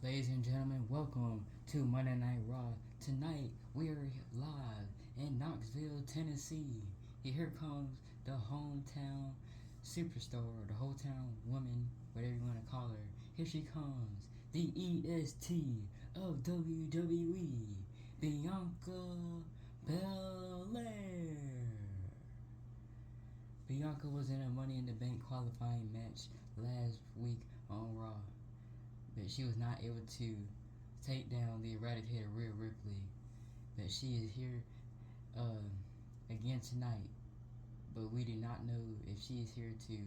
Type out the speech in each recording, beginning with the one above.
Ladies and gentlemen, welcome to Monday Night Raw. Tonight, we are live in Knoxville, Tennessee. Here comes the hometown superstar, the hometown woman, whatever you want to call her. Here she comes, the EST of WWE, Bianca Belair. Bianca was in a Money in the Bank qualifying match last week on Raw, but she was not able to take down the Eradicator Rhea Ripley. But she is here again tonight. But we do not know if she is here to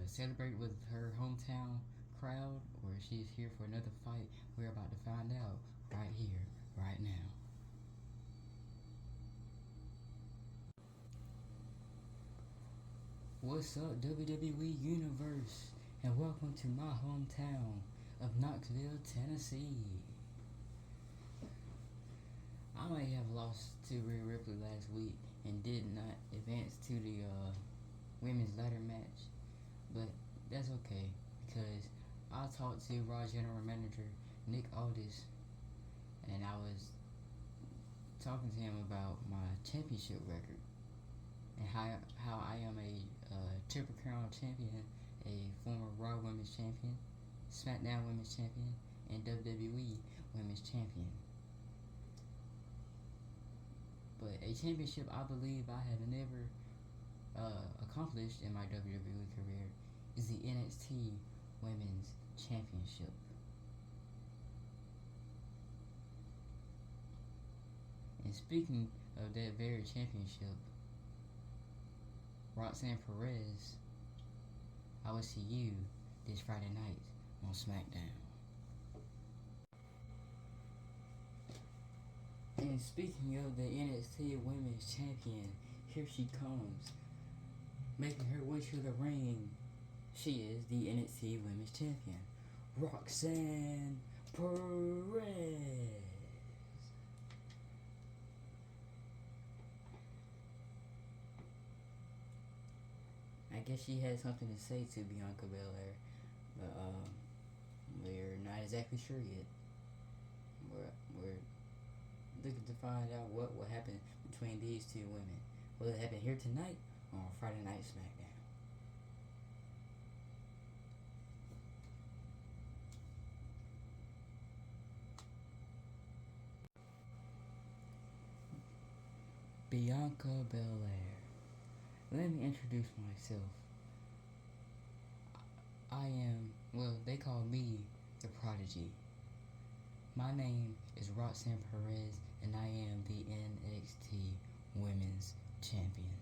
celebrate with her hometown crowd or if she is here for another fight. We're about to find out right here, right now. What's up, WWE Universe? And welcome to my hometown of Knoxville, Tennessee. I may have lost to Rhea Ripley last week and did not advance to the women's ladder match, but that's okay because I talked to Raw General Manager Nick Aldis, and I was talking to him about my championship record and how I am a Triple Crown champion, a former Raw Women's Champion, SmackDown Women's Champion, and WWE Women's Champion. But a championship I believe I have never accomplished in my WWE career is the NXT Women's Championship. And speaking of that very championship, Roxanne Perez, I will see you this Friday night on SmackDown. And speaking of the NXT Women's Champion, here she comes, making her way to the ring. She is the NXT Women's Champion, Roxanne Perez. I guess she had something to say to Bianca Belair, but we're not exactly sure yet. We're looking to find out what will happen between these two women. Will it happen here tonight or on Friday Night SmackDown? Bianca Belair. Let me introduce myself. They call me the Prodigy. My name is Roxanne Perez, and I am the NXT Women's Champion.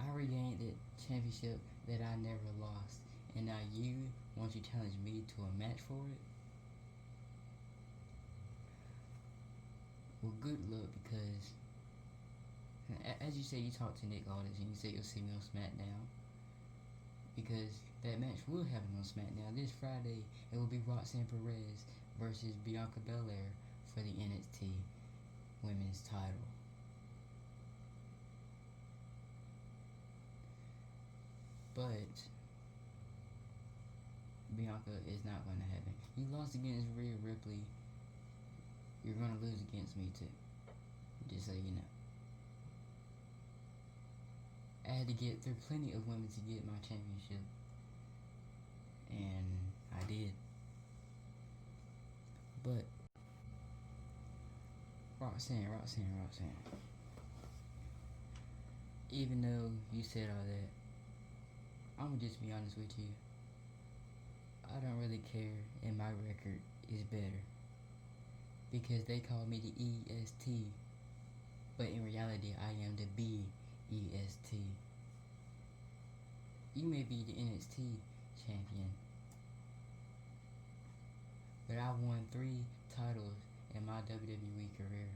I regained the championship that I never lost, and now you want to challenge me to a match for it? Well, good luck, because as you say, you talked to Nick Aldis, and you said you'll see me on SmackDown, because that match will happen on SmackDown this Friday. It will be Roxanne Perez versus Bianca Belair for the NXT Women's title. But Bianca is not going to happen. You lost against Rhea Ripley. You're going to lose against me too. Just so you know. I had to get through plenty of women to get my championship, and I did. But Roxanne, even though you said all that, I'm gonna just be honest with you. I don't really care, and my record is better because they call me the EST, but in reality, I am the BEST. You may be the NXT champion, but I won 3 titles in my WWE career,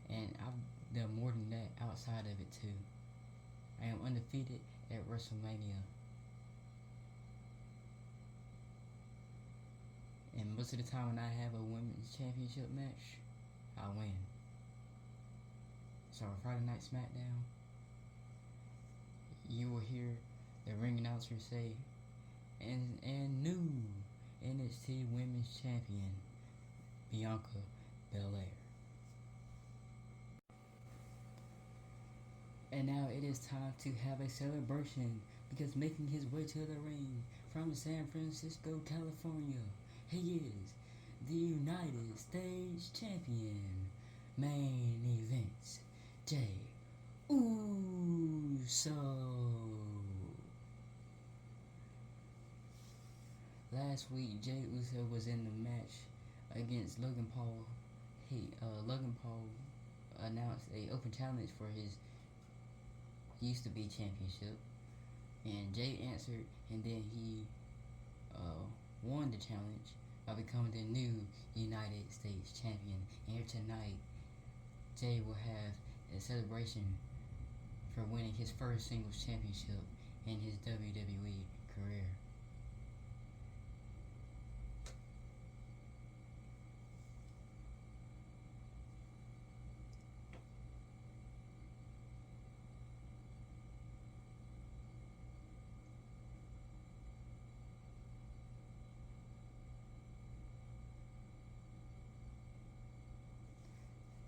and I've done more than that outside of it too. I am undefeated at WrestleMania, and most of the time when I have a women's championship match, I win. So on Friday Night SmackDown, you will hear the ring announcer say, and new NXT Women's Champion Bianca Belair. And now it is time to have a celebration because making his way to the ring from San Francisco, California, he is the United States Champion. Main events, Jey Uso. Last week, Jey Uso was in the match against Logan Paul. Logan Paul announced a open challenge for his used to be championship, and Jey answered, and then he won the challenge by becoming the new United States Champion. And here tonight, Jey will have a celebration for winning his first singles championship in his WWE career.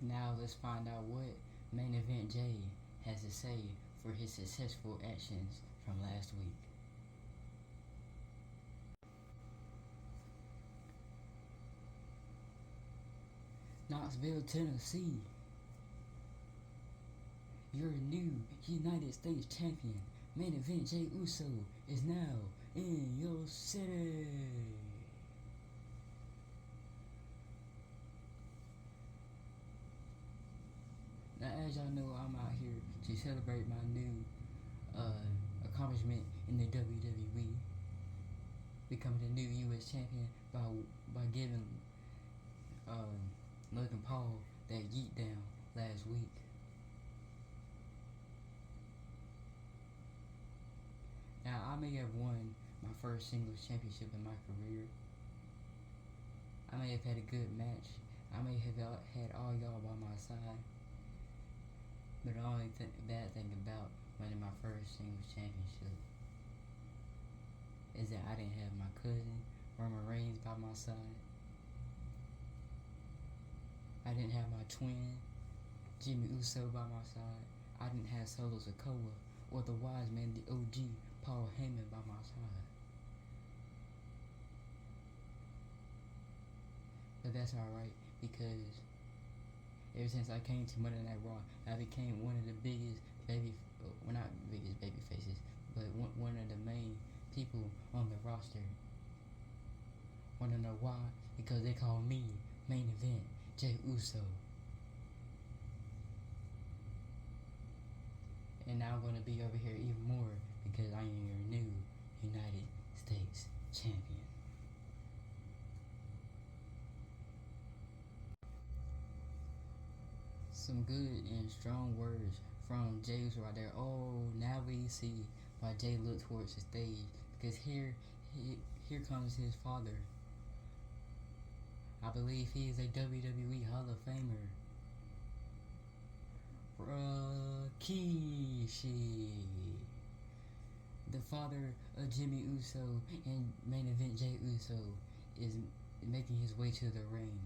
Now let's find out what main event Jey has to say for his successful actions from last week. Knoxville, Tennessee. Your new United States Champion, main event Jey Uso, is now in your city. Now, as y'all know, I'm out here to celebrate my new accomplishment in the WWE, becoming the new U.S. champion by giving Logan Paul that yeet down last week. Now, I may have won my first singles championship in my career. I may have had a good match. I may have had all y'all by my side. But the only bad thing about winning my first singles championship is that I didn't have my cousin, Roman Reigns, by my side. I didn't have my twin, Jimmy Uso, by my side. I didn't have Solo Sikoa or the wise man, the OG, Paul Heyman, by my side. But that's alright, because ever since I came to Monday Night Raw, I became one of the biggest not biggest baby faces, but one of the main people on the roster. Wanna know why? Because they call me main event Jey Uso. And now I'm gonna be over here even more because I am your new United States Champion. Some good and strong words from Jey Uso right there. Oh, now we see why Jey looked towards the stage, because here comes his father. I believe he is a WWE Hall of Famer. Rikishi, the father of Jimmy Uso and main event Jey Uso, is making his way to the ring.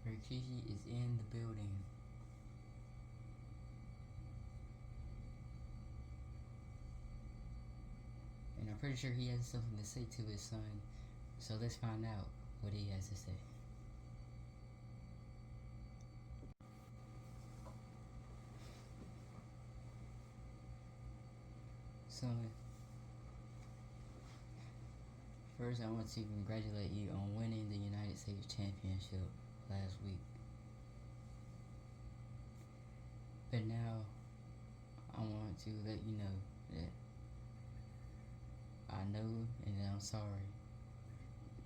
Rikishi is in the building. And I'm pretty sure he has something to say to his son. So let's find out what he has to say. Son, first I want to congratulate you on winning the United States Championship last week. But now I want to let you know that I know and that I'm sorry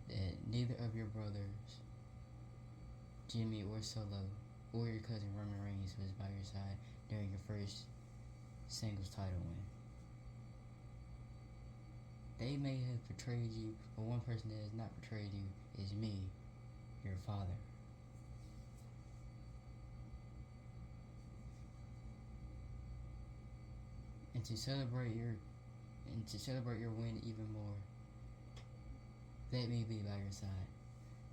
that neither of your brothers, Jimmy or Solo, or your cousin Roman Reigns, was by your side during your first singles title win. They may have betrayed you, but one person that has not betrayed you is me, your father. And to celebrate your win even more, let me be by your side.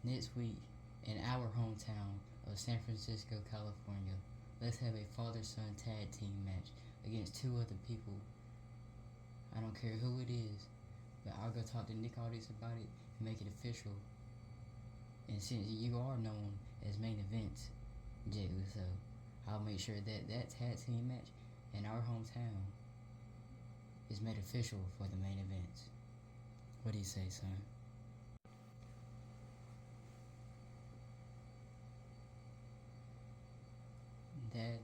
Next week, in our hometown of San Francisco, California, let's have a father-son tag team match against two other people. I don't care who it is, but I'll go talk to Nick Aldis about it and make it official. And since you are known as main events, Jey Uso, I'll make sure that tag team match in our hometown is made official for the main events. What do you say, son? Dad,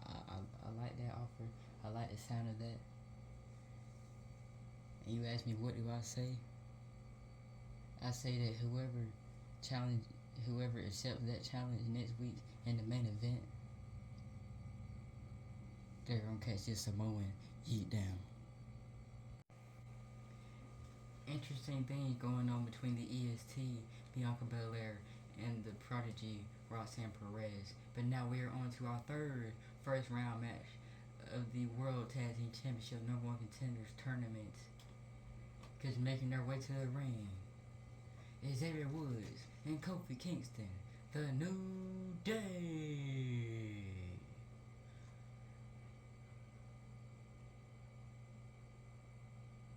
I like that offer. I like the sound of that. And you ask me, what do I say? I say that whoever accepts that challenge next week in the main event, they're gonna catch this Samoan yeet down. Interesting things going on between the EST, Bianca Belair, and the Prodigy, Roxanne Perez. But now we are on to our first round match of the World Tag Team Championship number 1 contenders tournament. Because making their way to the ring is Xavier Woods and Kofi Kingston, the New Day.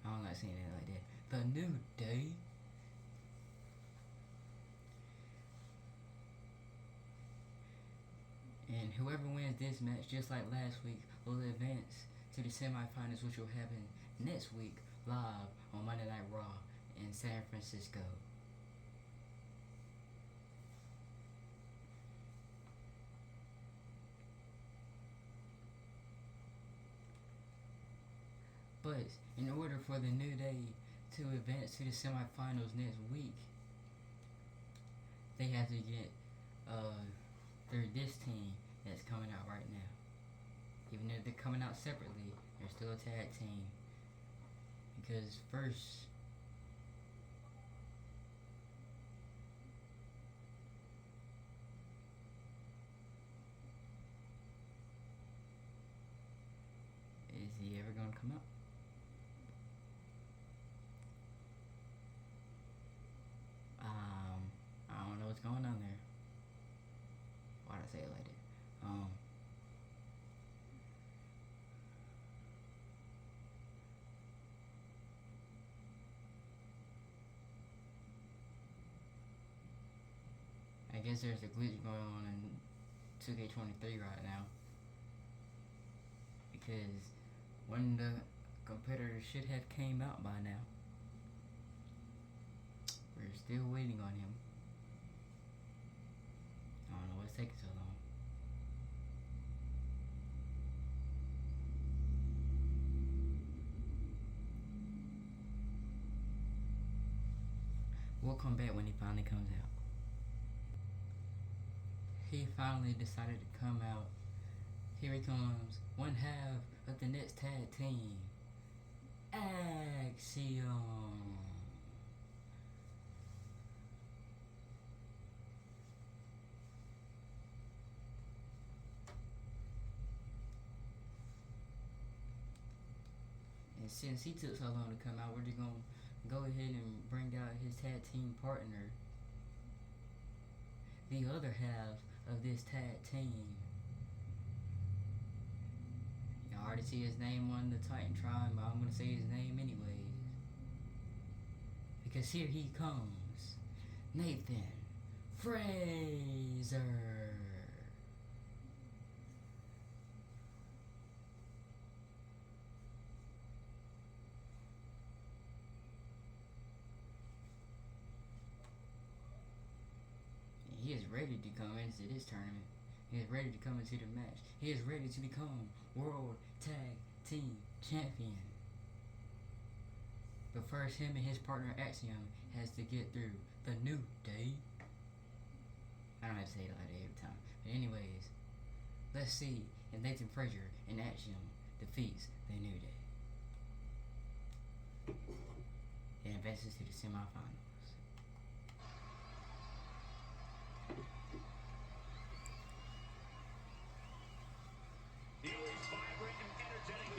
I don't like saying it like that. The New Day. And whoever wins this match, just like last week, will advance to the semifinals, which will happen next week live on Monday Night Raw in San Francisco. But in order for the New Day to advance to the semifinals next week, they have to get this team that's coming out right now. Even if they're coming out separately, they're still a tag team. Because first, is he ever gonna come out? I don't know what's going on there. Why'd I say it like that? I guess there's a glitch going on in 2K23 right now. Because when the competitor should have came out by now, we're still waiting on him. I don't know what's taking so long. We'll come back when he finally comes out. He finally decided to come out. Here he comes, one half of the next tag team, Axiom. And since he took so long to come out, we're just gonna go ahead and bring out his tag team partner, the other half of this tag team. You already see his name on the Titantron, but I'm gonna say his name anyways. Because here he comes, Nathan Fraser. He is ready to come into this tournament. He is ready to come into the match. He is ready to become World Tag Team Champion. But first, him and his partner Axiom has to get through the New Day. I don't have to say it like that every time. But anyways, let's see if Nathan Fraser and Axiom defeats the New Day and advances to the semifinals. He was vibrant and energetic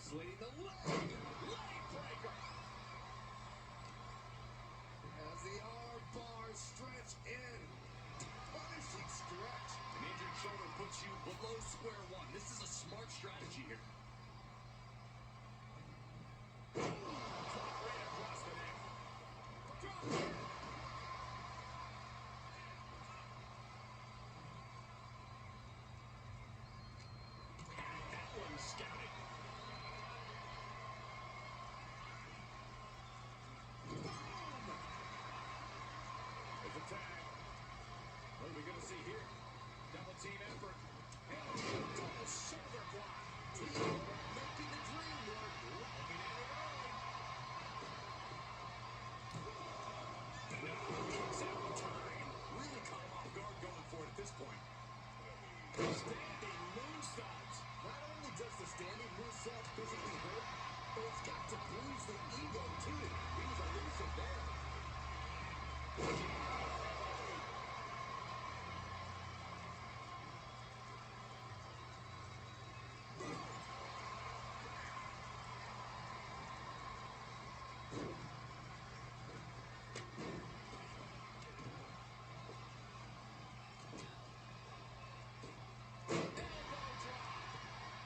Isolating the leg. Leg breaker. As the arm bars stretch in. Punishing stretch. An injured shoulder puts you below square one. This is a smart strategy here. Right across the neck. Drop kick. That one scouted. It's a tag. What are we going to see here? Double team effort. And double shoulder block. Teamwork making the dream work. Looking at it early. No, kicks out in time. Really caught him off guard going for it at this point. Standing moonsaults. Not only does the standing moonsault physically hurt, but it's got to bruise the ego too. He was elusive there.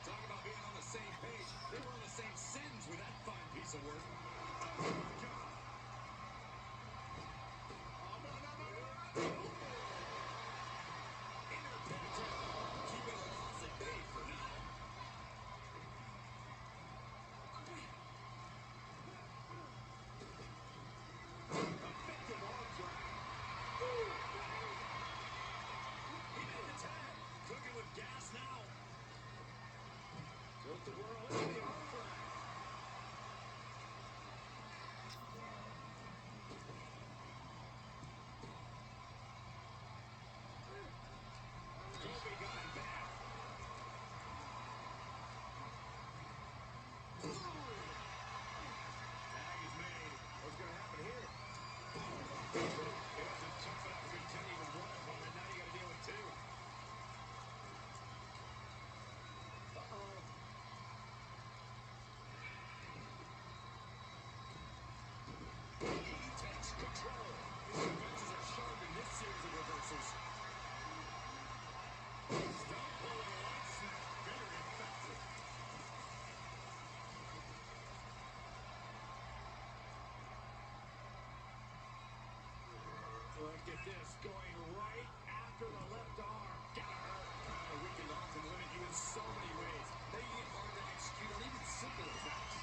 Talk about being on the same page. They were on the same sins with that fine piece of work. Oh, my God. Oh, no, no, no, no. Inner penetrator. Keeping the loss at bay for now. Effective arm drag. He made the tag. Cooking with gas now. Goes to whirl into the arm drag. Kobe got him back. Tag is made. What's going to happen here? It wasn't tough enough to contend with one opponent. Now you got to deal with two. Uh-oh. He takes control. His defenses are sharp in this series of reversals. Stop pulling leg snap. Very effective. Look at this. Going right after the left arm. Gotta hurt. We can often limit you in so many ways. They get hard to execute on even simple attacks.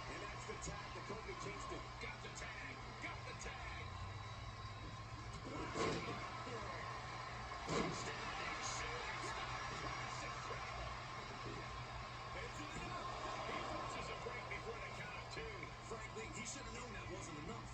And that's the tag that Kobe Kingston. Got the tag. Got the tag. Standing shooting star. That's incredible. Is it enough? He forces a break before the count of two. Frankly, he should have known that wasn't enough.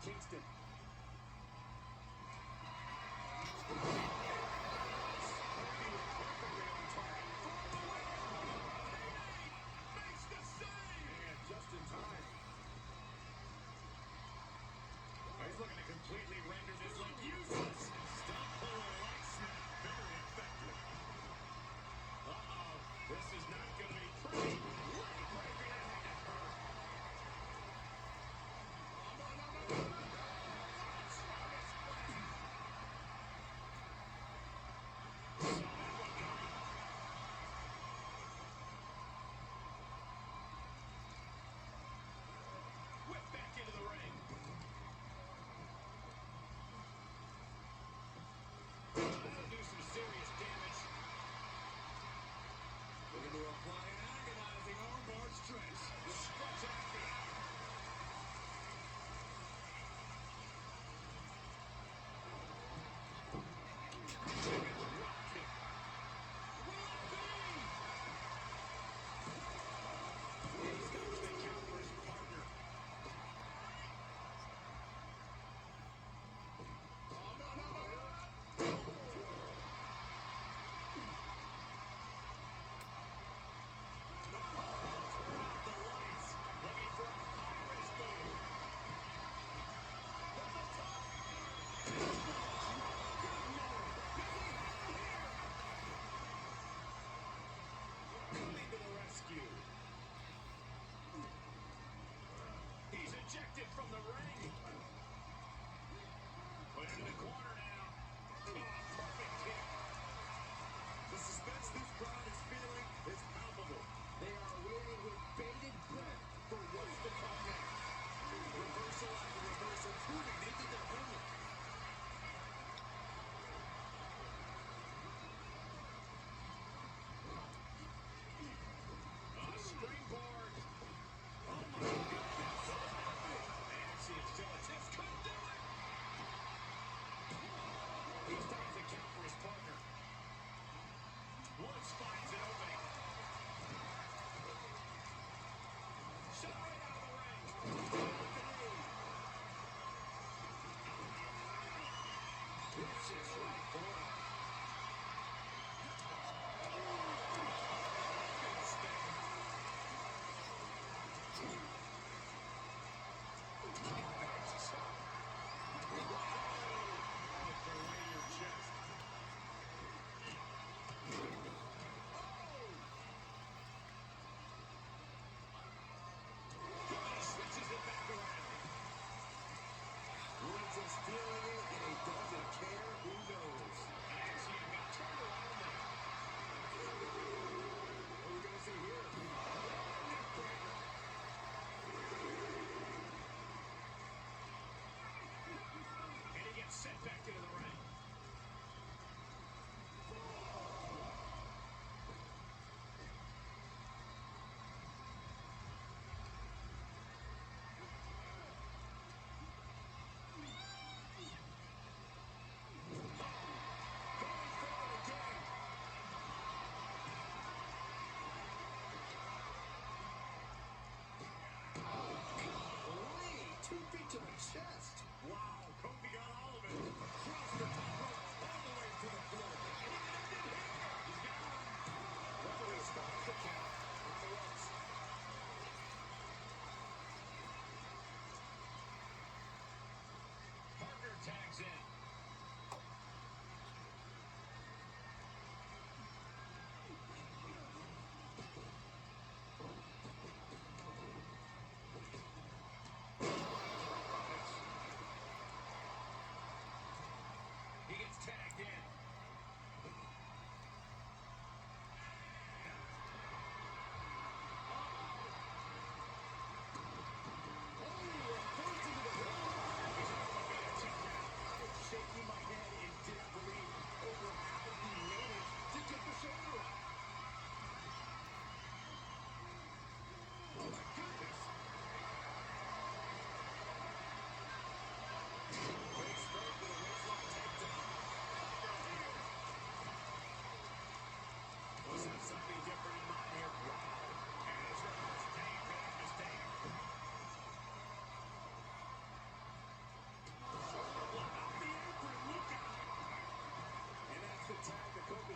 Kingston. Just in time. He's looking to completely render this look useless. Stop pulling leg snap. Very effective. Uh-oh. This is not going to be pretty. Leg breaker. That had to hurt. Oh, no.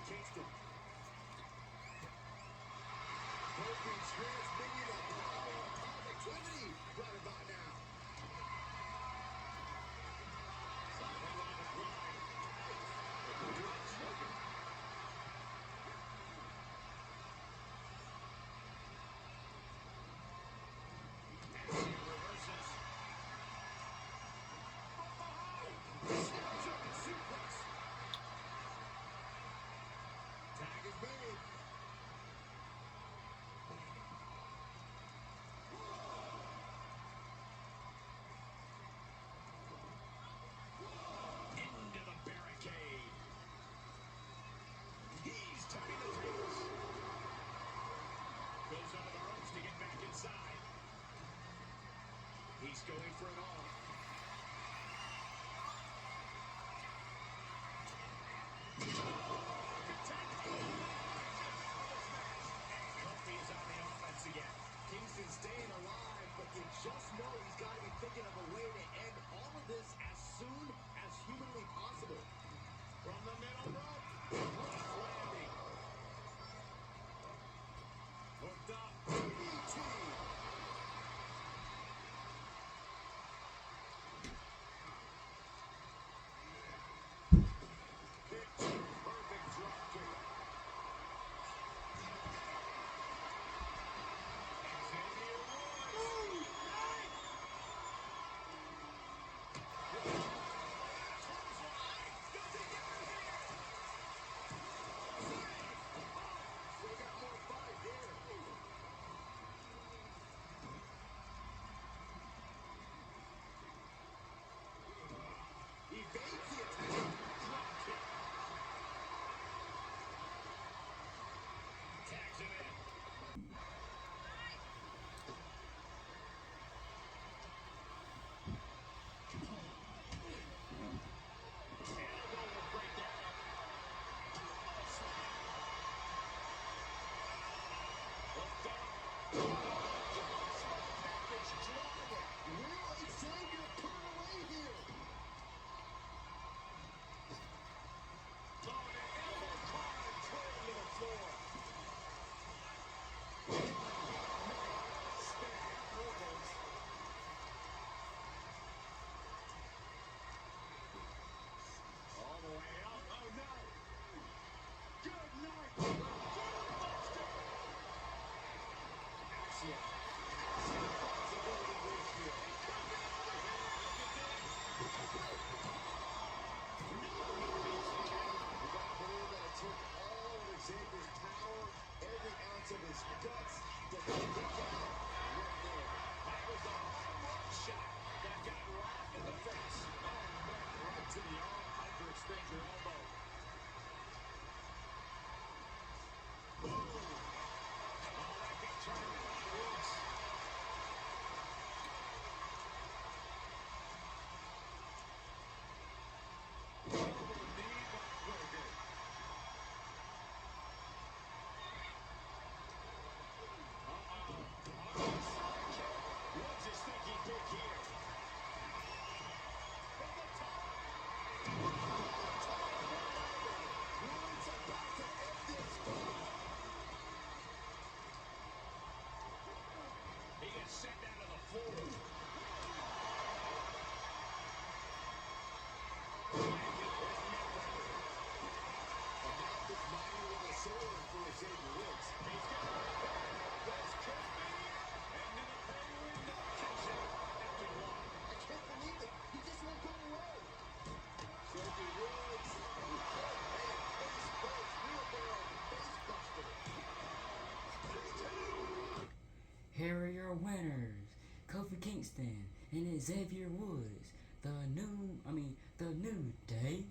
Kingston. Kofi transmitting a power of positivity right about now. Headline is wide. The drop's smoking. Reverses. German suplex. Tag is made. Into the barricade. He's turning the tables. Goes under the ropes to get back inside. He's going for it all. Kofi is on the offense again. Kingston staying alive, but you just know he's got to be thinking of a way to end all of this as soon as humanly possible. From the middle rope, rough landing. Hooked up, DDT. Picture perfect drop kick. Xavier Woods. Clothesline. Does he get it here? Still got more fight here. Evades the attack. Drop kick. Tags him in. Elbow will break that up. Hooked up. Small package driver. Will Xavier put it away here? Throwing an elbow card clear to the floor. Stand elbows. All the way up. Oh no. Good night. Buster. Axiom. Axiom possibility reach here. It could be over here. Look at this. No, he beats the count. You gotta believe that it took all of Xavier's power, every ounce of his guts to take it down right there. That was a home run shot that got rocked in the face. Oh man, right to the arm, hyperextend your elbow. Boom. Oh, that big turn by Woods. Elbow knee backbreaker. Arm side kick. Woods is thinking big here. From the top. Woods about to end this fight. He gets sent down to the floor. There's neck breaker. The mouth is mighty with a sword for Xavier Woods. He's got it. This could be it. Into the pay window. Kicks out after one. I can't believe it. He just won't go away. Xavier Woods. Man, face first. Wheelbarrow. Face buster. That's two. Here are your winners, Kofi Kingston and Xavier Woods. The New Day.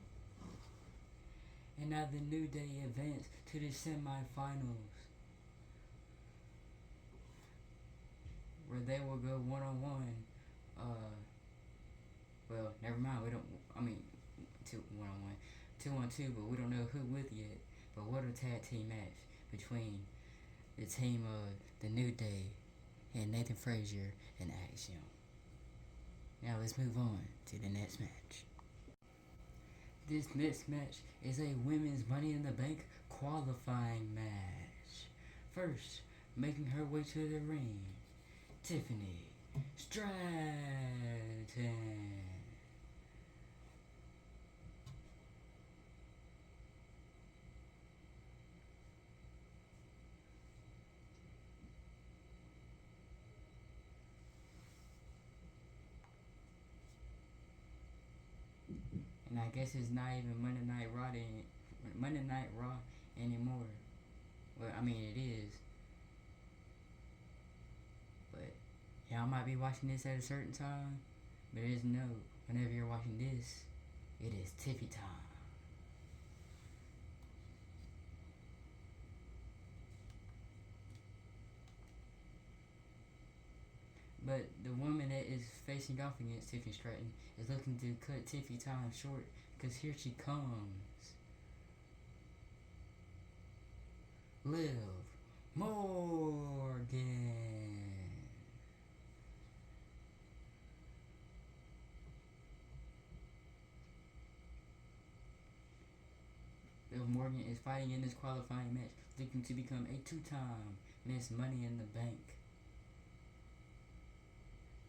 And now the New Day advance to the semifinals, where they will go one-on-one. Well, never mind. We don't. One-on-one, 2-on-2, but we don't know who with yet. But what a tag team match between the team of the New Day and Nathan Frazier and Axiom. Now let's move on to the next match. This next match is a women's Money in the Bank qualifying match. First, making her way to the ring, Tiffany Stratton. And I guess it's not even Monday Night Raw anymore. Well, I mean it is, but y'all might be watching this at a certain time. But just know, whenever you're watching this, it is Tiffy time. But the woman that is facing off against Tiffany Stratton is looking to cut Tiffy time short because here she comes. Liv Morgan. Liv Morgan is fighting in this qualifying match, looking to become a two-time Miss Money in the Bank.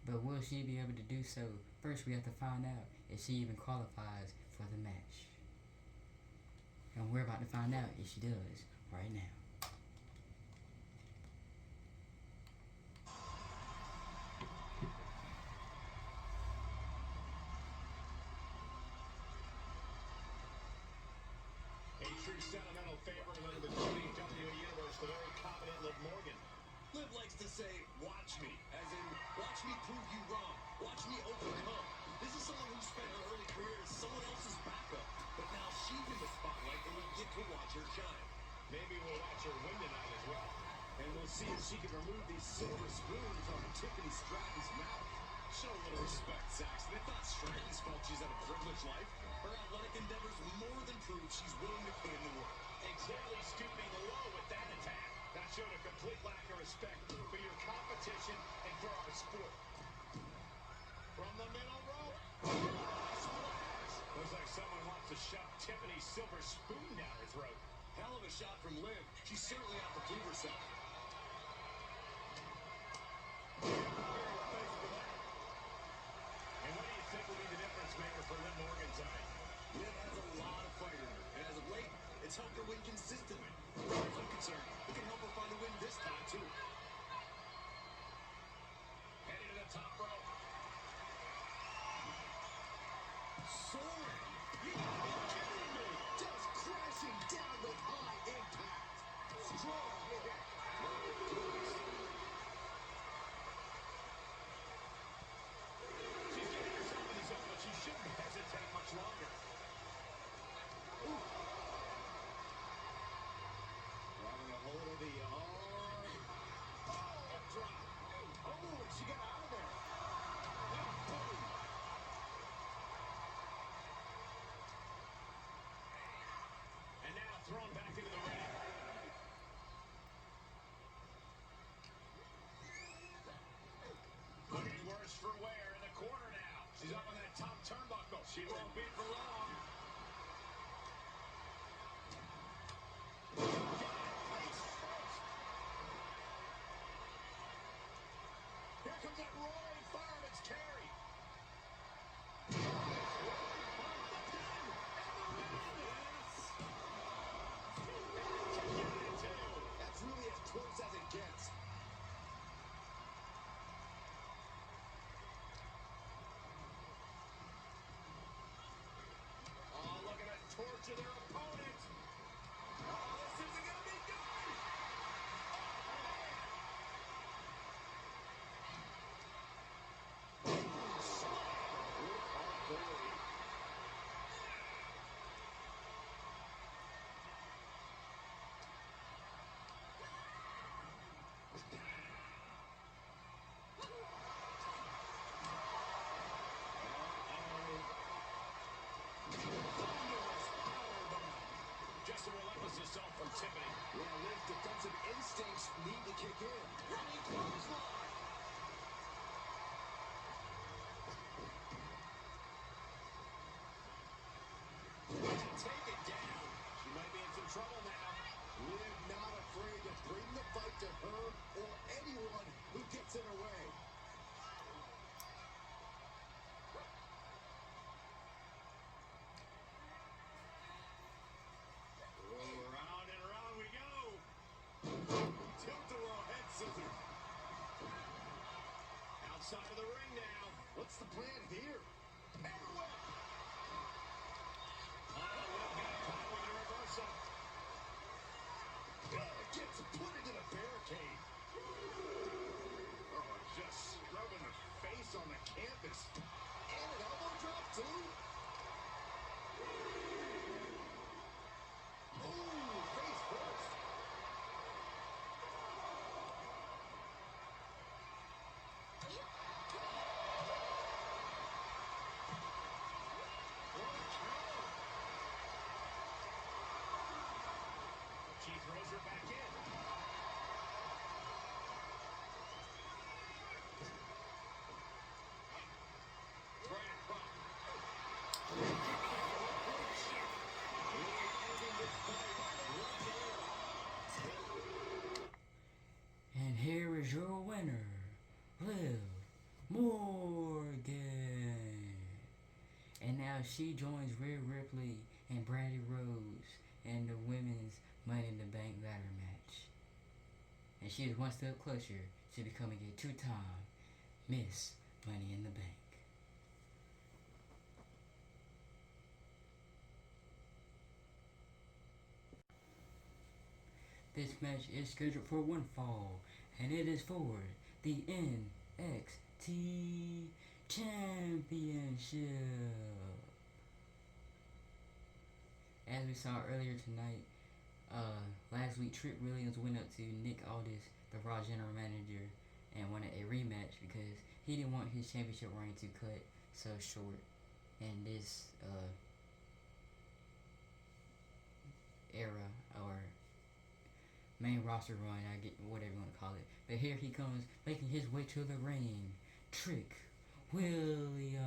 But will she be able to do so? First, we have to find out if she even qualifies for the match. And we're about to find out if she does right now. A true sentimental favorite among the WWE Universe, the very confident Liv Morgan. Liv likes to say, watch me, as in, watch me prove you wrong, watch me overcome. This is someone who spent her early career as someone else's backup, but now she's in the spotlight and we get to watch her shine. Maybe we'll watch her win tonight as well. And we'll see if she can remove these silver spoons from Tiffany Stratton's mouth. Show a little respect, Saxon. It's not Stratton's fault she's had a privileged life. Her athletic endeavors more than prove she's willing to put in the work. Exactly, stooping low with that attack. That showed a complete lack of respect for your competition and for our sport. From the middle rope. Splash! Looks like someone wants to shove Tiffany's silver spoon down her throat. Hell of a shot from Liv. She's certainly out to prove herself. And what do you think will be the difference maker for Liv Morgan tonight? Liv has a lot of fight in her, and as of late, it's helped her win consistently. As far as I'm concerned, it can help her find a win this time, too. Heading to the top rope. Soaring! You gotta be kidding me! Just crashing down with high impact. Strong hit. My goodness. She's getting herself in the zone, but she shouldn't hesitate much longer. Ooh. Grabbing a hold of the arm. Oh, drop. Oh, she got out of there. Oh, boom. And now thrown back into the ring. Looking worse for wear in the corner now. She's up on that top turnbuckle. She won't be for long. Here comes that roaring fireman's carry. That's really as close as it gets. Oh, look at that torture their opponent. Oh, this isn't going to be good. Just a relentless assault from Tiffany. Yeah, Liv's defensive instincts need to kick in. Running clothesline. she joins Rhea Ripley and Brandy Rose in the women's Money in the Bank ladder match. And she is one step closer to becoming a two-time Miss Money in the Bank. This match is scheduled for one fall, and it is for the NXT Championship. As we saw earlier tonight, last week Trick Williams went up to Nick Aldis, the Raw General Manager, and wanted a rematch because he didn't want his championship reign to cut so short in this era or main roster run, I get whatever you want to call it. But here he comes, making his way to the ring, Trick Williams.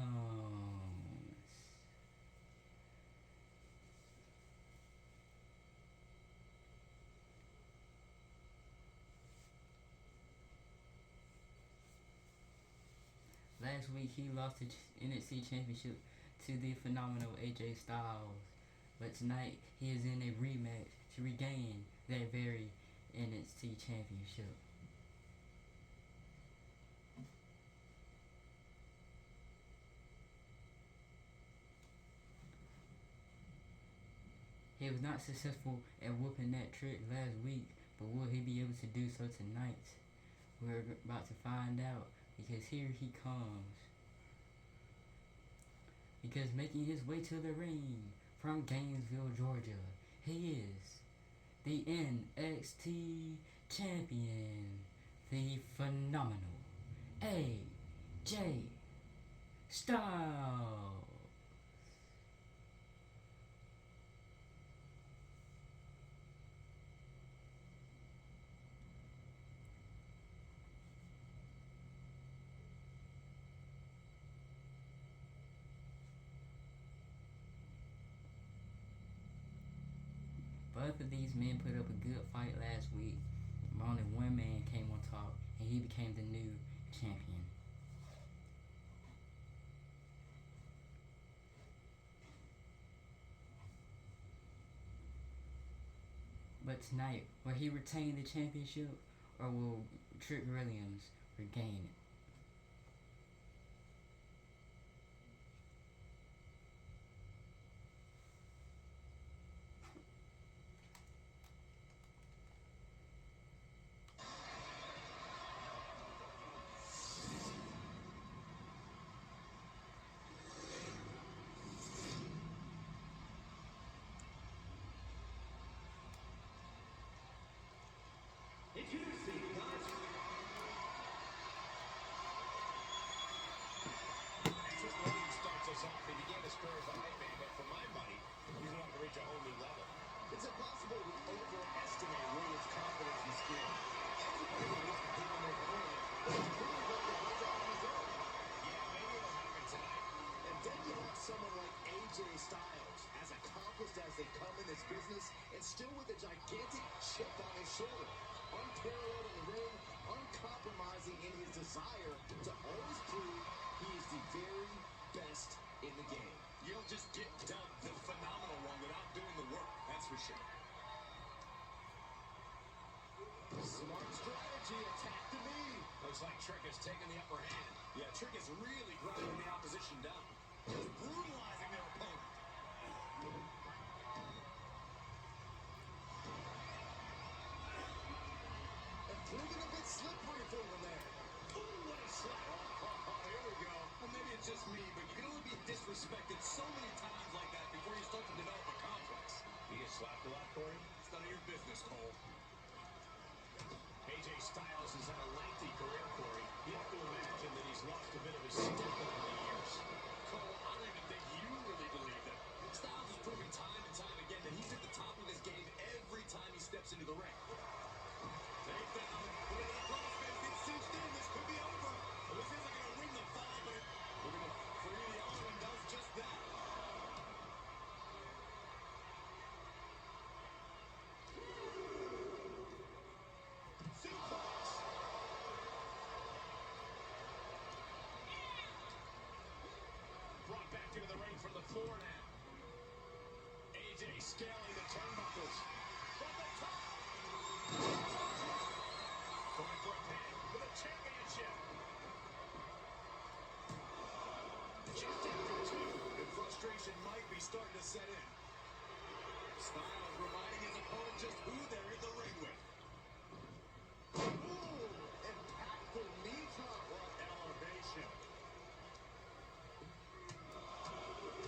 Last week he lost the NXT Championship to the phenomenal AJ Styles, but tonight he is in a rematch to regain that very NXT Championship. He was not successful at whooping that Trick last week, but will he be able to do so tonight? We're about to find out, because here he comes. Because making his way to the ring from Gainesville, Georgia, he is the NXT Champion, the phenomenal AJ Styles. Both of these men put up a good fight last week. Only one man came on top, and he became the new champion. But tonight, will he retain the championship, or will Trick Williams regain it? Introducing guys. Trick Williams starts us off. He began his career as a hype man, but for my money, he's about to reach a whole new level. It's impossible to overestimate Williams' confidence and skill. Everybody believes in him and their opponent, but he's really ready to hit that on his own. Yeah, maybe it'll happen tonight. And then you have someone like AJ Styles, as accomplished as they come in this business, and still with a gigantic chip on his shoulder. Unparalleled in the ring, uncompromising in his desire to always prove he is the very best in the game. You don't just get dubbed the phenomenal one without doing the work, that's for sure. Smart strategy, attack the knee. Looks like Trick has taken the upper hand. Yeah, Trick is really grinding the opposition down. Just brutalizing their opponent. Proving a bit slippery for him there. Ooh, what a slap. Here we go. Well, maybe it's just me, but you can only be disrespected so many times like that before you start to develop a complex. He has slapped a lot, Corey? It's none of your business, Cole. AJ Styles has had a lengthy career, Corey. You have to imagine that he's lost a bit of his step over the years. Cole, I don't even think you really believe that. Styles has proven time and time again that he's at the top of his game every time he steps into the ring. Takedown. Look at the crossface. It's cinched in. This could be over. Well, this isn't going to win the fight, but we're going to free the other and does just that. starting to set in. Styles reminding his opponent just who they're in the ring with. Ooh, impactful knee drop. What elevation.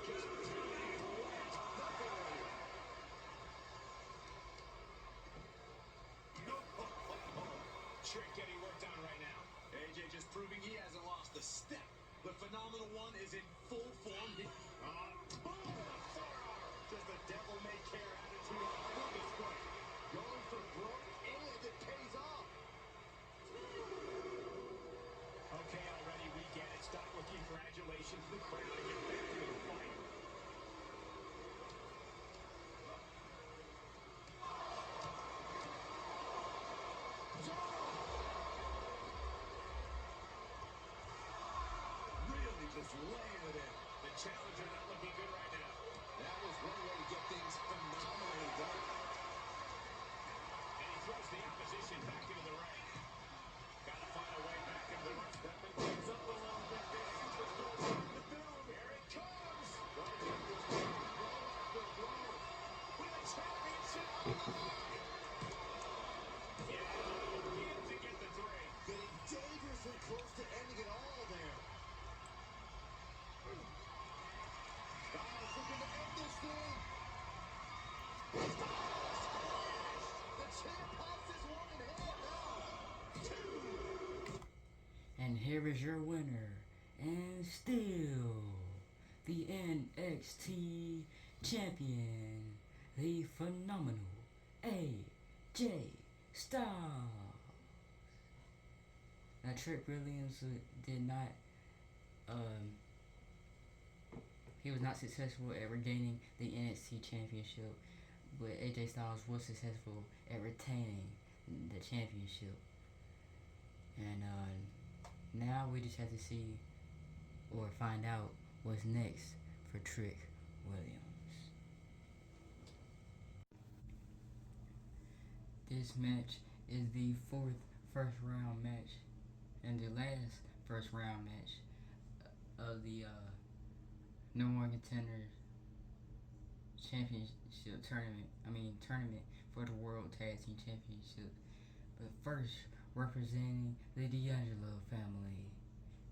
Just tying right up the ring. Trick getting worked on right now. AJ just proving he hasn't lost a step. The phenomenal one is in full form. Boom! Just a devil-may-care attitude on full display. Going for broke, and it pays off. Okay, already, we get it. Stop looking for adulation from the crowd and get back into the fight. Really just laying it in. The challenger not looking good right now. That was one way to get things phenomenally done. And he throws the opposition back into the ring. Got to find a way back into the ring. Stepping things up a little bit. The superstar's starting to build. Here it comes. Right, just blow after blow. With a championship on the line. Yeah, begin to get the three. Getting dangerously close to ending it all there. Styles looking to end this thing. The champ has this one in hand now. 2. And here is your winner, and still the NXT champion, the phenomenal AJ Styles. Now, Trick Williams did not, he was not successful at regaining the NXT championship, but AJ Styles was successful at retaining the championship. And now we just have to see or find out what's next for Trick Williams. This match is the fourth first round match and the last first round match of the No More Contenders Championship tournament for the World Tag Team Championship. But first, representing the D'Angelo family,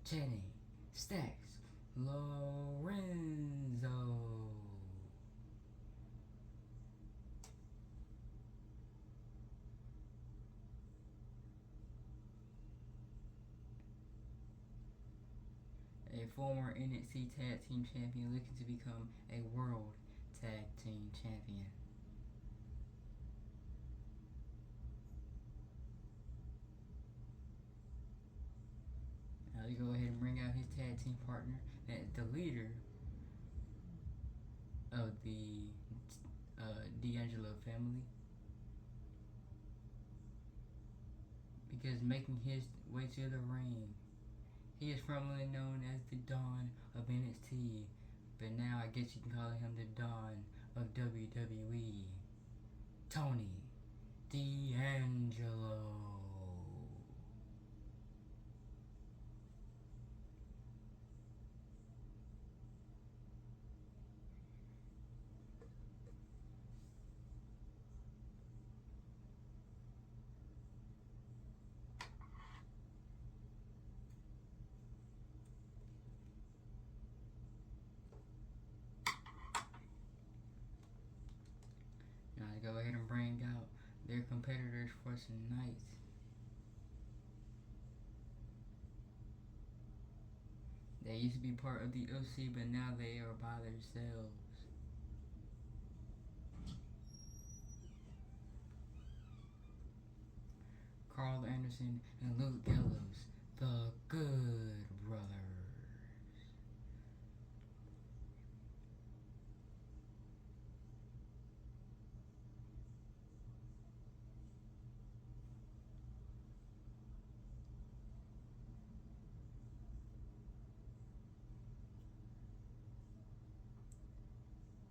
Channing Stacks Lorenzo. A former NXT Tag Team Champion looking to become a World Tag Team Champion. Now you go ahead and bring out his tag team partner, the leader of the D'Angelo family, because making his way to the ring. He is formerly known as the Don of NXT, but now I guess you can call him the Don of WWE. Tony D'Angelo. Now go ahead and bring out their competitors for tonight. They used to be part of the OC, but now they are by themselves. Carl Anderson and Luke Gallows, the Good Brothers.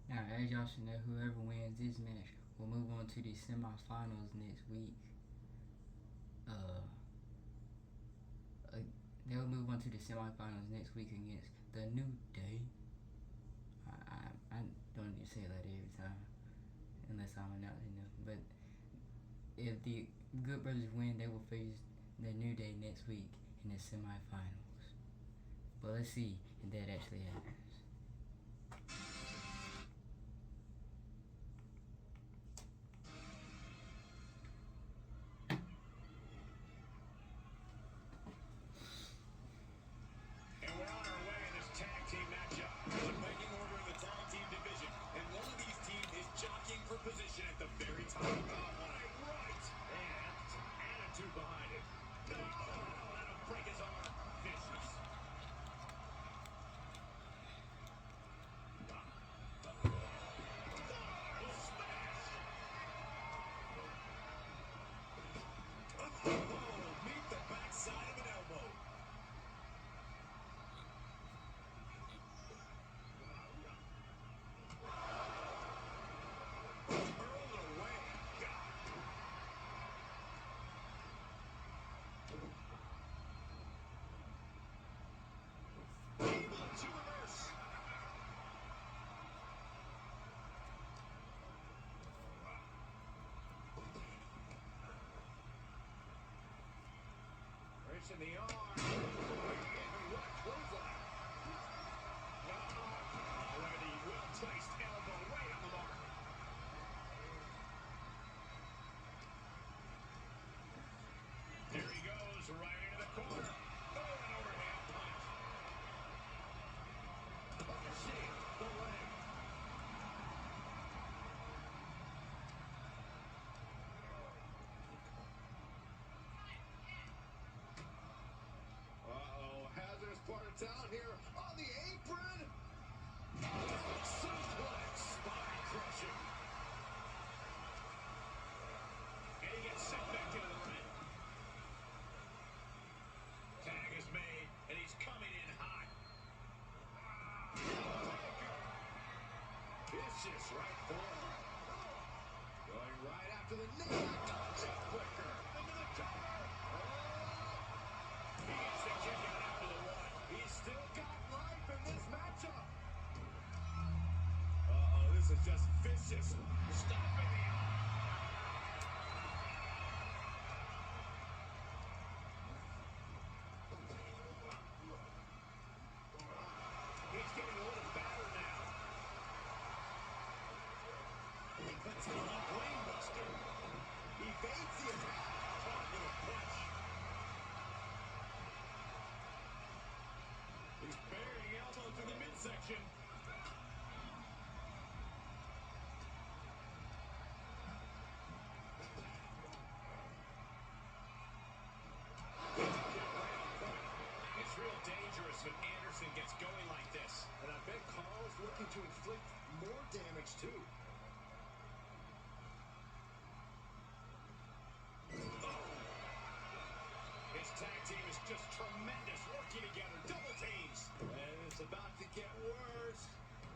Now, as y'all should know, whoever wins this match will move on to the semifinals next week. They'll move on to the semifinals next week against the New Day. don't need to say it like that every time, unless I'm announcing them. But if the Good Brothers win, they will face the New Day next week in the semifinals. But let's see if that actually happens. And we're on our way in this tag team matchup. There's a pecking order in the tag team division, and one of these teams is jockeying for position at the very top. Oh, what a right! And some attitude behind it. Oh, that'll break his arm. Vicious. Meet the backside of an elbow. Hurled away. Able to reverse. Wrench in the arm. And what a clothesline. Already well-placed elbow right on the mark. There he goes, right into the corner. Oh, an overhand punch. Pushing the leg. Hazardous part of town here on the apron. Suplex, spine crushing. And he gets sent back into the ring. Tag is made, and he's coming in hot. Vicious right forearm. Going right after the neck. Checkbreaker. Into the cover. He gets the kick out after the one. He's still got life in this matchup. This is just vicious. Stopping the arm. He's getting a little battered now. Fatiguing brainbuster. Evades the attack. Caught with a punch. He's burying elbow through the midsection. It's real dangerous when Anderson gets going like this. And I bet Carl's looking to inflict more damage too. His tag team is just tremendous, working together, double teams. And it's about to get worse.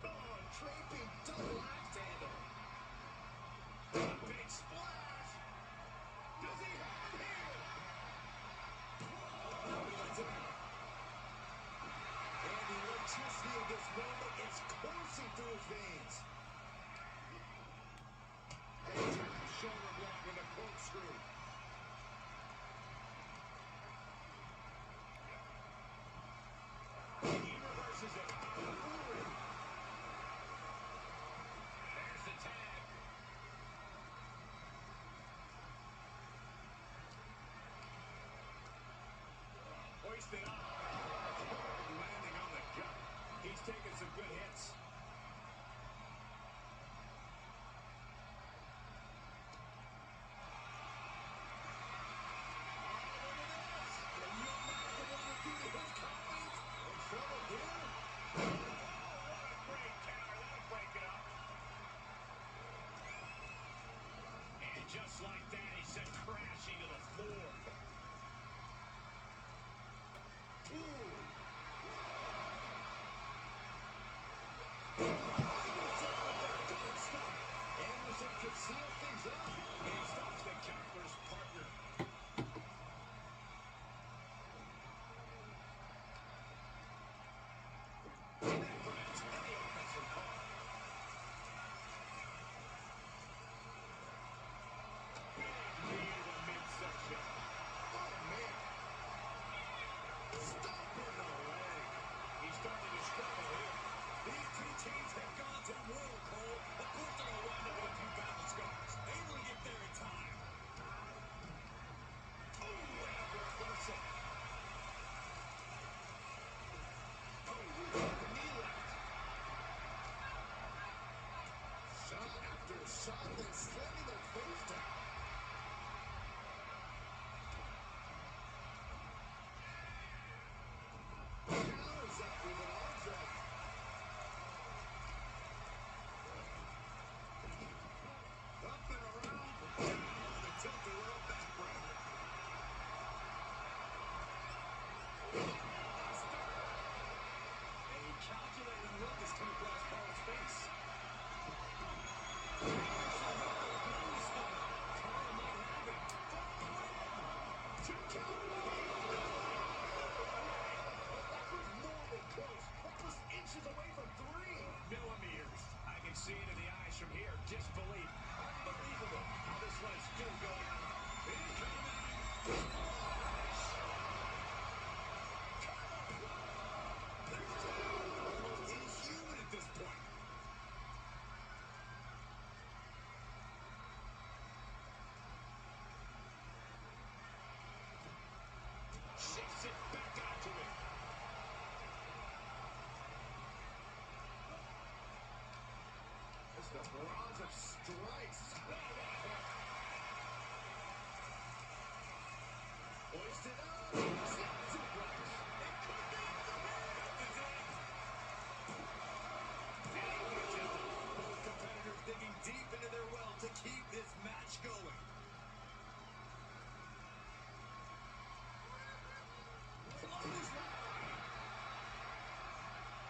Oh, draping double axe handle. A big splash. Does he have it here? Oh, he lets it out. And the electricity of this moment is coursing through his veins. Shoulder block with a corkscrew. He reverses it. There's the tag. Hoisted up. Landing on the gut. He's taking some good hits. Just like that, he sent crashing to the floor. Ooh. Anderson could seal things up. And he stops the counter's partner. And that prevents any offense from Carl. Two count. That was more than close. That was inches away from 3 millimeters. I can see it in the eyes from here. Disbelief. Unbelievable how this one is still going on. Incoming. Almost inhuman at this point. Shifts it back out to him. It's the barrage of strikes. Hoisted up. Suplex. It could be over here. Both competitors digging deep into their well to keep this match going.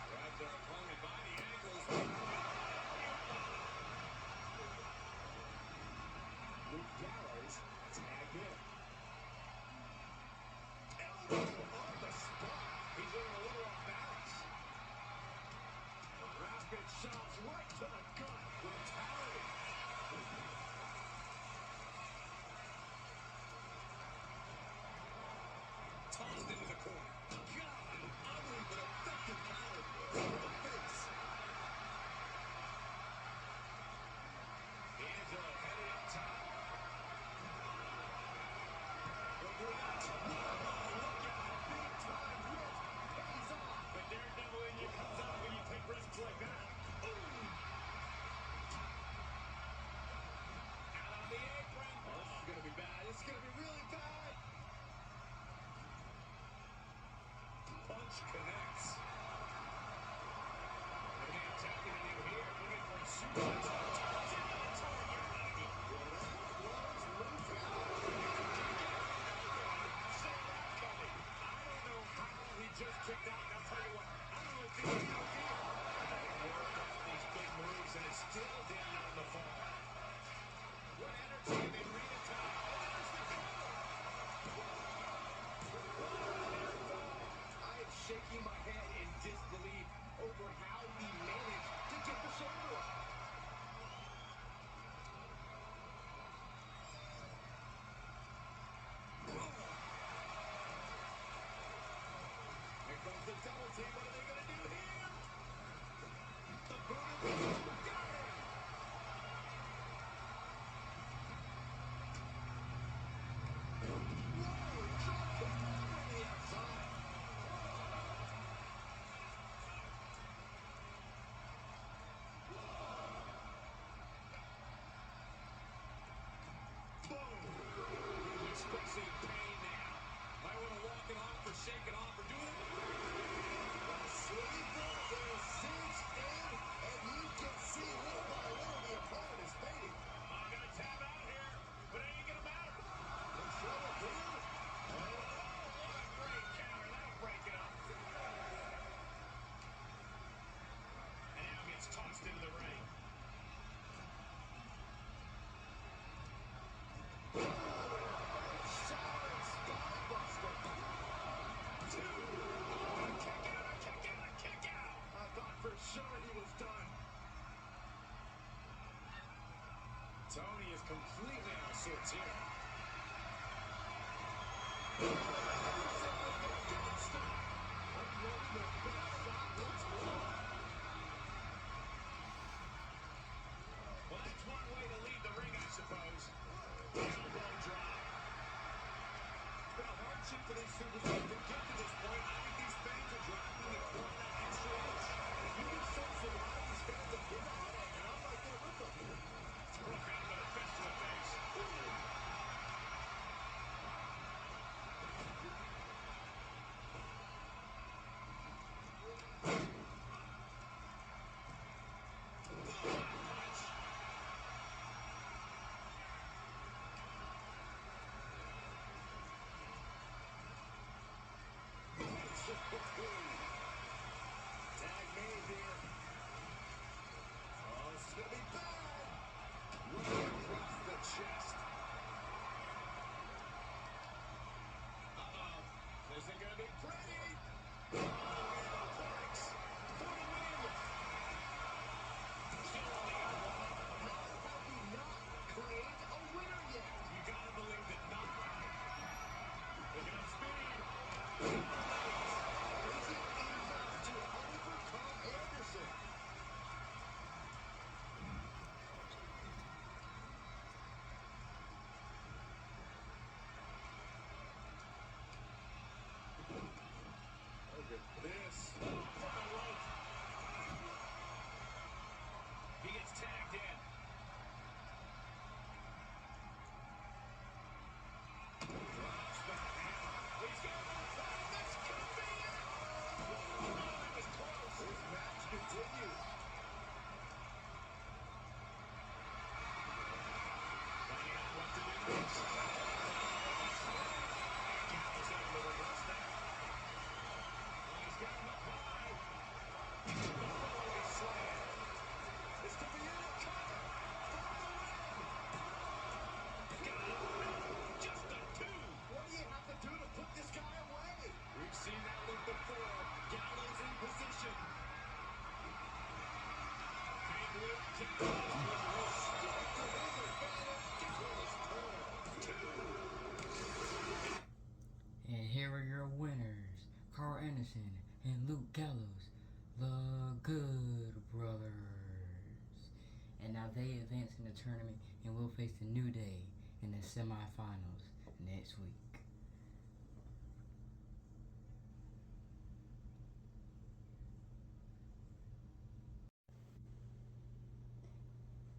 Grabs their opponent by the ankles. Luke Gallows tagged in. Elbow on the spot. He's looking a little off balance. Rapid shots right to the gut. Brutality. Tossed into the corner. God, ugly but effective counter. Right to the face. Ilja headed up top. The react. Whoa, look out. Big time risk pays off. The daredevil in you comes out when you take risks like that. Ooh. Out on the apron. Oh, this is going to be bad. This is going to be really bad. Punch connects. The man tapping him here, looking for a suplex. Toss it out toward your knee. Well, that was Luke Gallows. Saw that coming. I don't know how he just kicked out. And I'll tell you what, I don't know if he was out here. Worked all these big moves and is still down on the fall. What energy, and they read it time. Oh, there's the cover. I am shaking my head in disbelief over how he managed to get the shoulder up. Here comes the double team. What are they going to do here? The Buddha got him. Whoa, drop kick over the outside. Boom. He's expressing pain now. Might want to walk it off or shake it off or do it. The sleeper will cinch in, and you can see little by little the opponent is fading. I'm going to tap out here, but it ain't going to matter. In trouble here. Oh, what a great counter. That'll break it up. And now gets tossed into the ring. Solid spine buster. 2. Oh, a kick out, a kick out, a kick out. I thought for sure he was done. Tony is completely out of sorts here. Don't stop. Unloading their best shot once more. Well, that's one way to leave the ring, I suppose. Elbow drop. It's been a hardship for these superstars to get to this point. I think these fans are driving the corner that extra inch. You can sense a lot of these fans have been at it, and I'm right there with them. Broke out with a fist to the face. And here are your winners, Carl Anderson and Luke Gallows, the Good Brothers. And now they advance in the tournament and will face the New Day in the semifinals next week.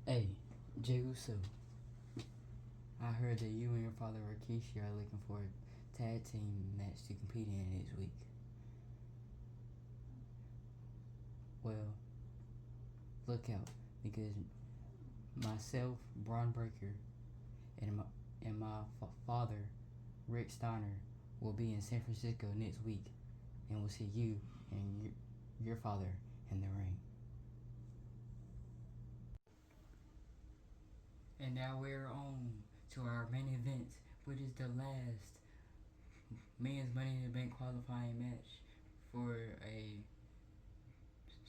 Hey, Jey Uso, I heard that you and your father Rikishi are looking for a tag team match to compete in this week. Well, look out, because myself, Braun Breaker, and my father, Rick Steiner, will be in San Francisco next week, and we'll see you and your father in the ring. And now we're on to our main event, which is the last men's Money in the Bank qualifying match for a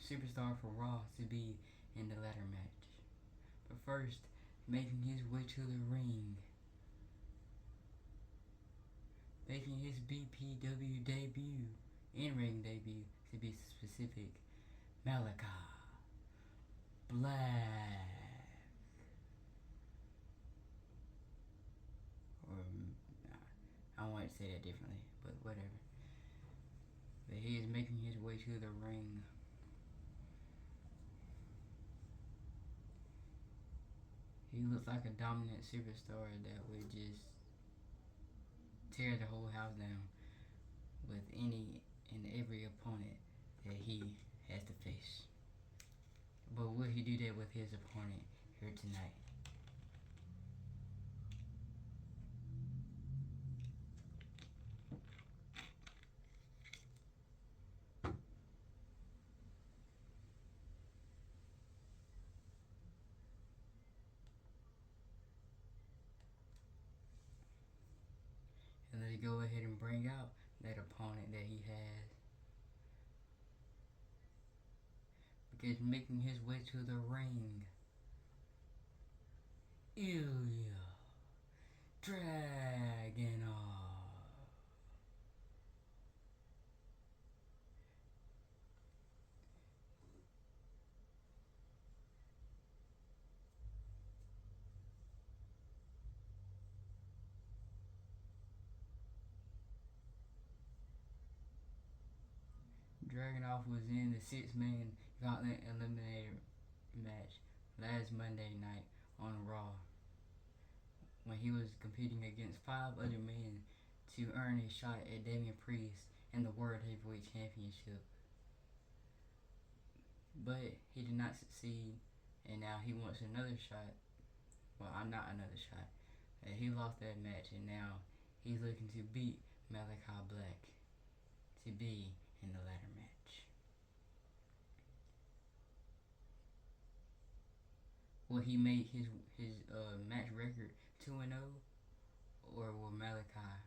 superstar for Raw to be in the ladder match. But first, making his way to the ring, making his BPW debut, in-ring debut to be specific, Malakai Black. Or, I want to say that differently, but whatever. But he is making his way to the ring. He looks like a dominant superstar that would just tear the whole house down with any and every opponent that he has to face. But will he do that with his opponent here tonight? And let's go ahead and bring out that opponent that he has. Because making his way to the ring, Ilja Dragunov. Dragunov was in the 6-man Gauntlet Eliminator match last Monday night on Raw, when he was competing against 5 other men to earn a shot at Damian Priest and the World Heavyweight Championship. But he did not succeed, and now he wants another shot. Well, not another shot. He lost that match, and now he's looking to beat Malakai Black to be in the ladder match. Will he make his match record 2-0, or will Malakai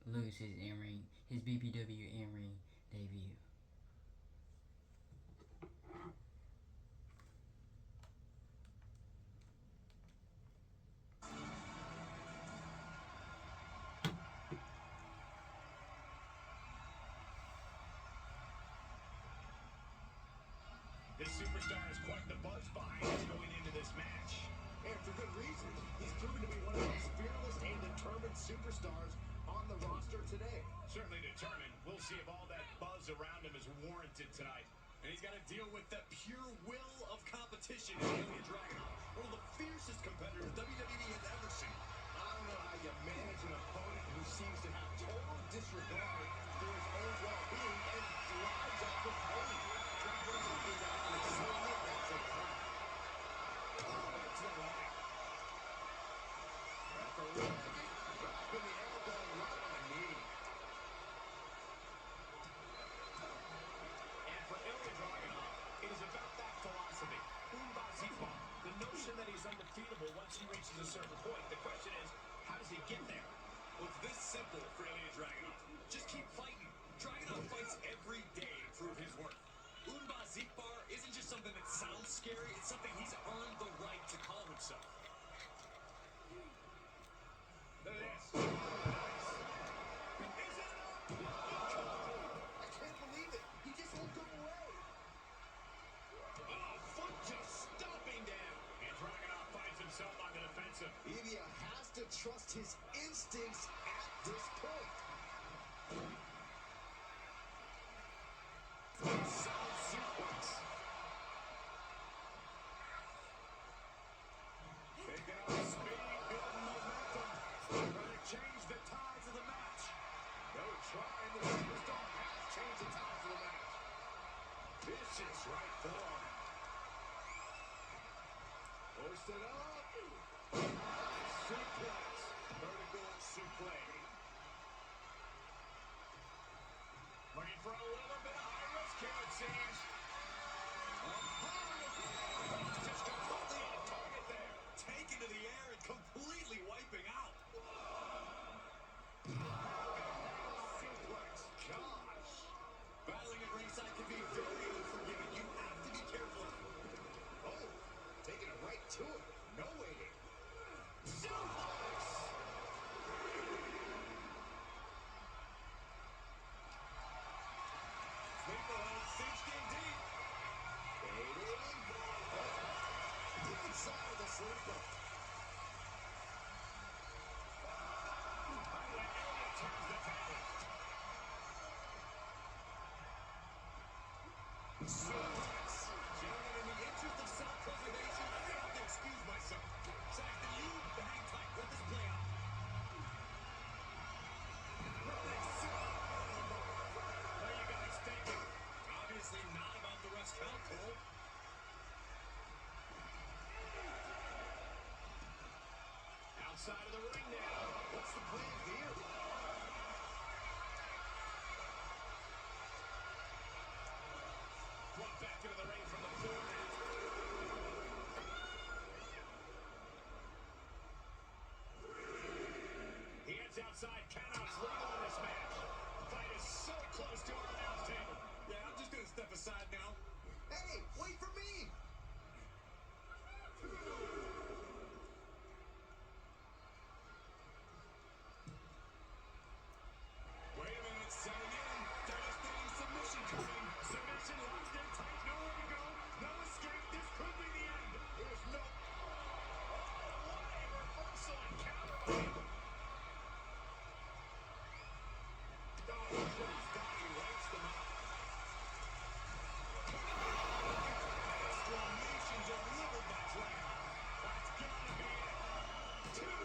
lose his BPW in-ring debut? This superstar has quite the buzz behind him going into this match. And for good reason. He's proven to be one of the most fearless and determined superstars on the roster today. Certainly determined. We'll see if all that buzz around him is warranted tonight. And he's got to deal with the pure will of competition in Ilja Dragunov, one of the fiercest competitors WWE has ever seen. I don't know how you manage an opponent who seems to have total disregard for his own well-being and thrives off of pain. Dragunov is at an excitement that's a crap. Oh, that's the line. Referee dropping the elbow right on the knee. And for Ilja Dragunov, it is about that philosophy. The notion that he's undefeatable once he reaches a certain point. The question is, how does he get there? Well, it's this simple for Ilja Dragunov. Just keep fighting. Dragunov fights every day to prove his worth. Unba Zikbar isn't just something that sounds scary, it's something he's earned the right to call himself. Nice. Is it enough? I can't believe it. He just won't go away. Oh, foot just stomping down. And Dragunov finds himself on the defensive. Ilja has to trust his instincts at this point. Solid suplex. Taking up speed, building momentum. Trying to change the tides of the match. No trying, the superstar has changed the tides of the match. Vicious right forearm. Hoisted up. Suplex. Vertical suplex. Looking for a little bit of high risk here, it seems. Just completely off target there. Taken to the air and completely wiping out. Suplex. Gosh. Battling at ringside can be very unforgiving. You have to be careful. Oh, taking it right to it. No waiting. Suplex. Sleeper hold cinched in deep. Fading. Inside of the sleeper. Ilja turns the table. Suplex. Gentlemen, in the interest of self-preservation, I have to excuse myself. Saxton, you hang tight. Let this play out. What are you guys thinking? Obviously not about the rest count, Cole. Outside of the ring now. What's the plan here? Brought back into the ring from the forehead. He heads outside. Countouts legal in this match. Fight is so close to our announce table. Yeah, I'm just gonna step aside now. Hey, wait for me! Wait a minute, setting in. Devastating submission coming. Submission locked in tight. Nowhere to go. No escape. This could be the end. There's no... Oh, what a reversal and counter by him. Oh, crossbody lights them up. Exclamation delivered by Dragunov. That's gotta be it. Two.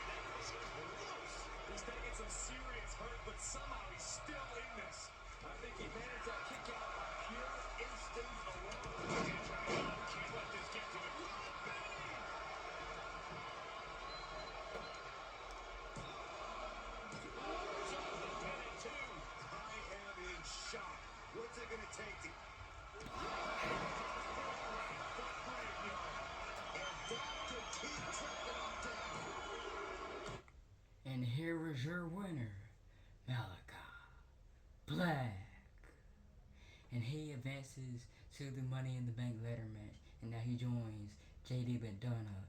That was close. He's taking some serious hurt, but somehow he's still in this. I think he managed that kick out by pure instinct alone. And Dragunov can't let this get to him. What a belly! Solves the pin at two. I am in shock. What's it gonna take to... And here is your winner, Malakai Black. And he advances to the Money in the Bank ladder match. And now he joins JD McDonough